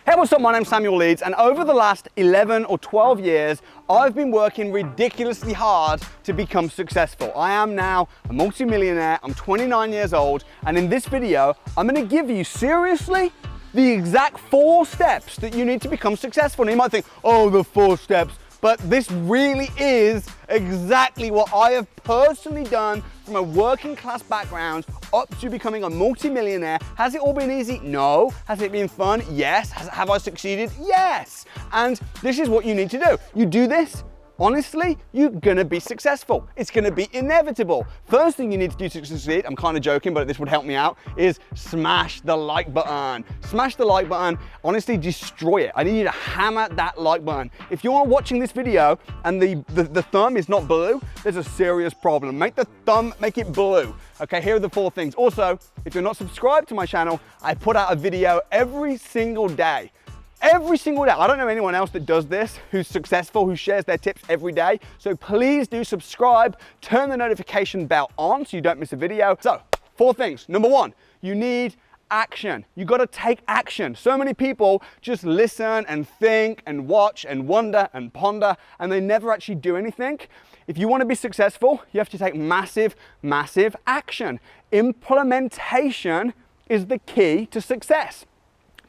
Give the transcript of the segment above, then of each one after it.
Hey, what's up? My name's Samuel Leeds, and over the last 11 or 12 years, I've been working ridiculously hard to become successful. I am now a multi-millionaire, I'm 29 years old, and in this video, I'm gonna give you, seriously, the exact 4 steps that you need to become successful. And you might think, oh, the 4 steps, but this really is exactly what I have personally done from a working class background up to becoming a multi-millionaire. Has it all been easy? No. Has it been fun? Yes. Have I succeeded? Yes. And this is what you need to do. You do this, honestly, you're gonna be successful. It's gonna be inevitable. First thing you need to do to succeed, I'm kind of joking, but this would help me out, is smash the like button. Smash the like button, honestly, destroy it. I need you to hammer that like button. If you're watching this video and the thumb is not blue, there's a serious problem. Make the thumb, make it blue. Okay, here are the 4 things. Also, if you're not subscribed to my channel, I put out a video every single day. Every single day. I don't know anyone else that does this, who's successful, who shares their tips every day. So please do subscribe, turn the notification bell on so you don't miss a video. So 4 things. Number 1, you need action. You got to take action. So many people just listen and think and watch and wonder and ponder, and they never actually do anything. If you want to be successful, you have to take massive, massive action. Implementation is the key to success.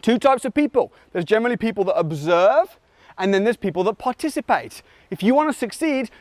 2 types of people. There's generally people that observe, and then there's people that participate. If you want to succeed,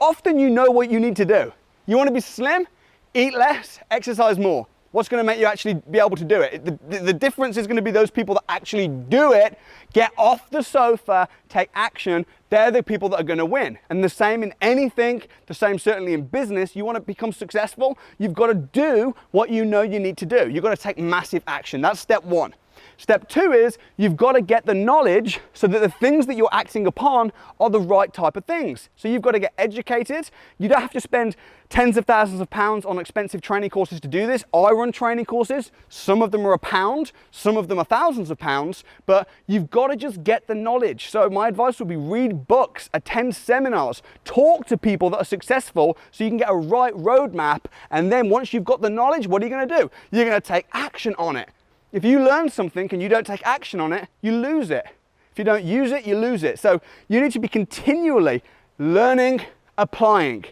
often you know what you need to do. You want to be slim? Eat less, exercise more. What's going to make you actually be able to do it? The difference is going to be those people that actually do it, get off the sofa, take action. They're the people that are going to win. And the same in anything, the same certainly in business. You want to become successful, you've got to do what you know you need to do. You've got to take massive action. That's step 1. Step 2 is you've got to get the knowledge so that the things that you're acting upon are the right type of things. So you've got to get educated. You don't have to spend tens of thousands of pounds on expensive training courses to do this. I run training courses. Some of them are £1, some of them are thousands of pounds, but you've got to just get the knowledge. So my advice would be read books, attend seminars, talk to people that are successful so you can get a right roadmap. And then once you've got the knowledge, what are you going to do? You're going to take action on it. If you learn something and you don't take action on it, you lose it. If you don't use it, you lose it. So you need to be continually learning, applying,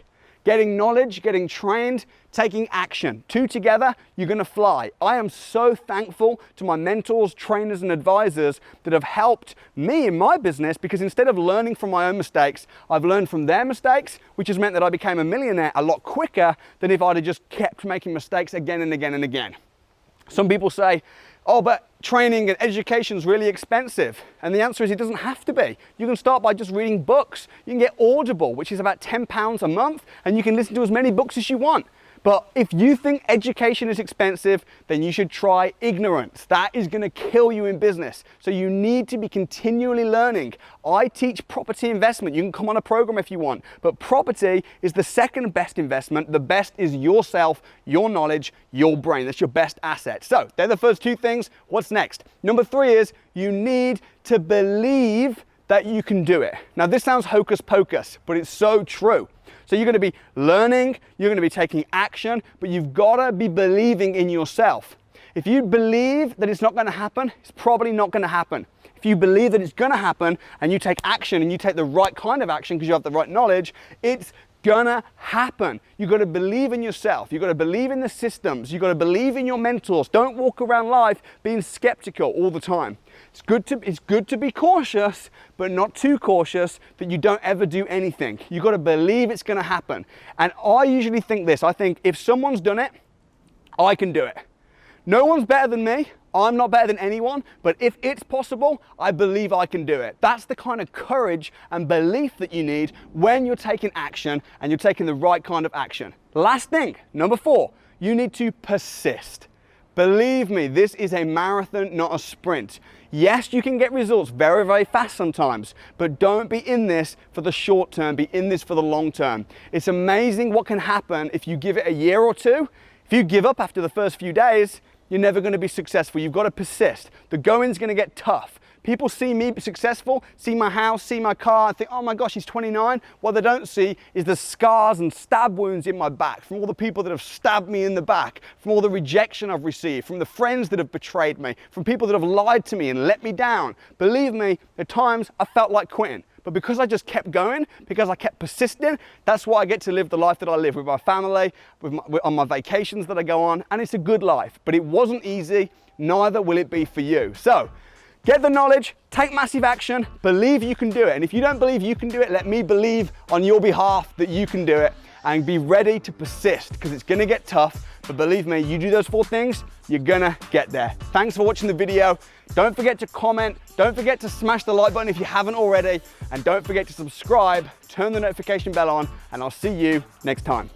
getting knowledge, getting trained, taking action. 2 together, you're gonna fly. I am so thankful to my mentors, trainers, and advisors that have helped me in my business, because instead of learning from my own mistakes, I've learned from their mistakes, which has meant that I became a millionaire a lot quicker than if I'd have just kept making mistakes again and again and again. Some people say, oh, but training and education is really expensive. And the answer is it doesn't have to be. You can start by just reading books. You can get Audible, which is about £10 a month, and you can listen to as many books as you want. But if you think education is expensive, then you should try ignorance. That is going to kill you in business. So you need to be continually learning. I teach property investment. You can come on a program if you want, but property is the second best investment. The best is yourself, your knowledge, your brain. That's your best asset. So they're the first 2 things. What's next? Number 3 is you need to believe that you can do it. Now this sounds hocus pocus, but it's so true. So you're going to be learning, you're going to be taking action, but you've got to be believing in yourself. If you believe that it's not going to happen, it's probably not going to happen. If you believe that it's going to happen and you take action and you take the right kind of action because you have the right knowledge, it's gonna happen. You've got to believe in yourself. You've got to believe in the systems. You've got to believe in your mentors. Don't walk around life being skeptical all the time. It's good to be cautious, but not too cautious that you don't ever do anything. You've got to believe it's going to happen. And I usually think this. I think if someone's done it, I can do it. No one's better than me. I'm not better than anyone, but if it's possible, I believe I can do it. That's the kind of courage and belief that you need when you're taking action and you're taking the right kind of action. Last thing, number 4, you need to persist. Believe me, this is a marathon, not a sprint. Yes, you can get results very, very fast sometimes, but don't be in this for the short term, be in this for the long term. It's amazing what can happen if you give it a year or 2. If you give up after the first few days, you're never going to be successful. You've got to persist. The going's going to get tough. People see me successful, see my house, see my car, and think, oh my gosh, he's 29. What they don't see is the scars and stab wounds in my back from all the people that have stabbed me in the back, from all the rejection I've received, from the friends that have betrayed me, from people that have lied to me and let me down. Believe me, at times I felt like quitting. But because I just kept going, because I kept persisting, that's why I get to live the life that I live with my family, on my vacations that I go on, and it's a good life. But it wasn't easy, neither will it be for you. So, get the knowledge, take massive action, believe you can do it. And if you don't believe you can do it, let me believe on your behalf that you can do it, and be ready to persist, because it's gonna get tough. But believe me, you do those 4 things, you're gonna get there. Thanks for watching the video. Don't forget to comment, don't forget to smash the like button if you haven't already, and don't forget to subscribe, turn the notification bell on, and I'll see you next time.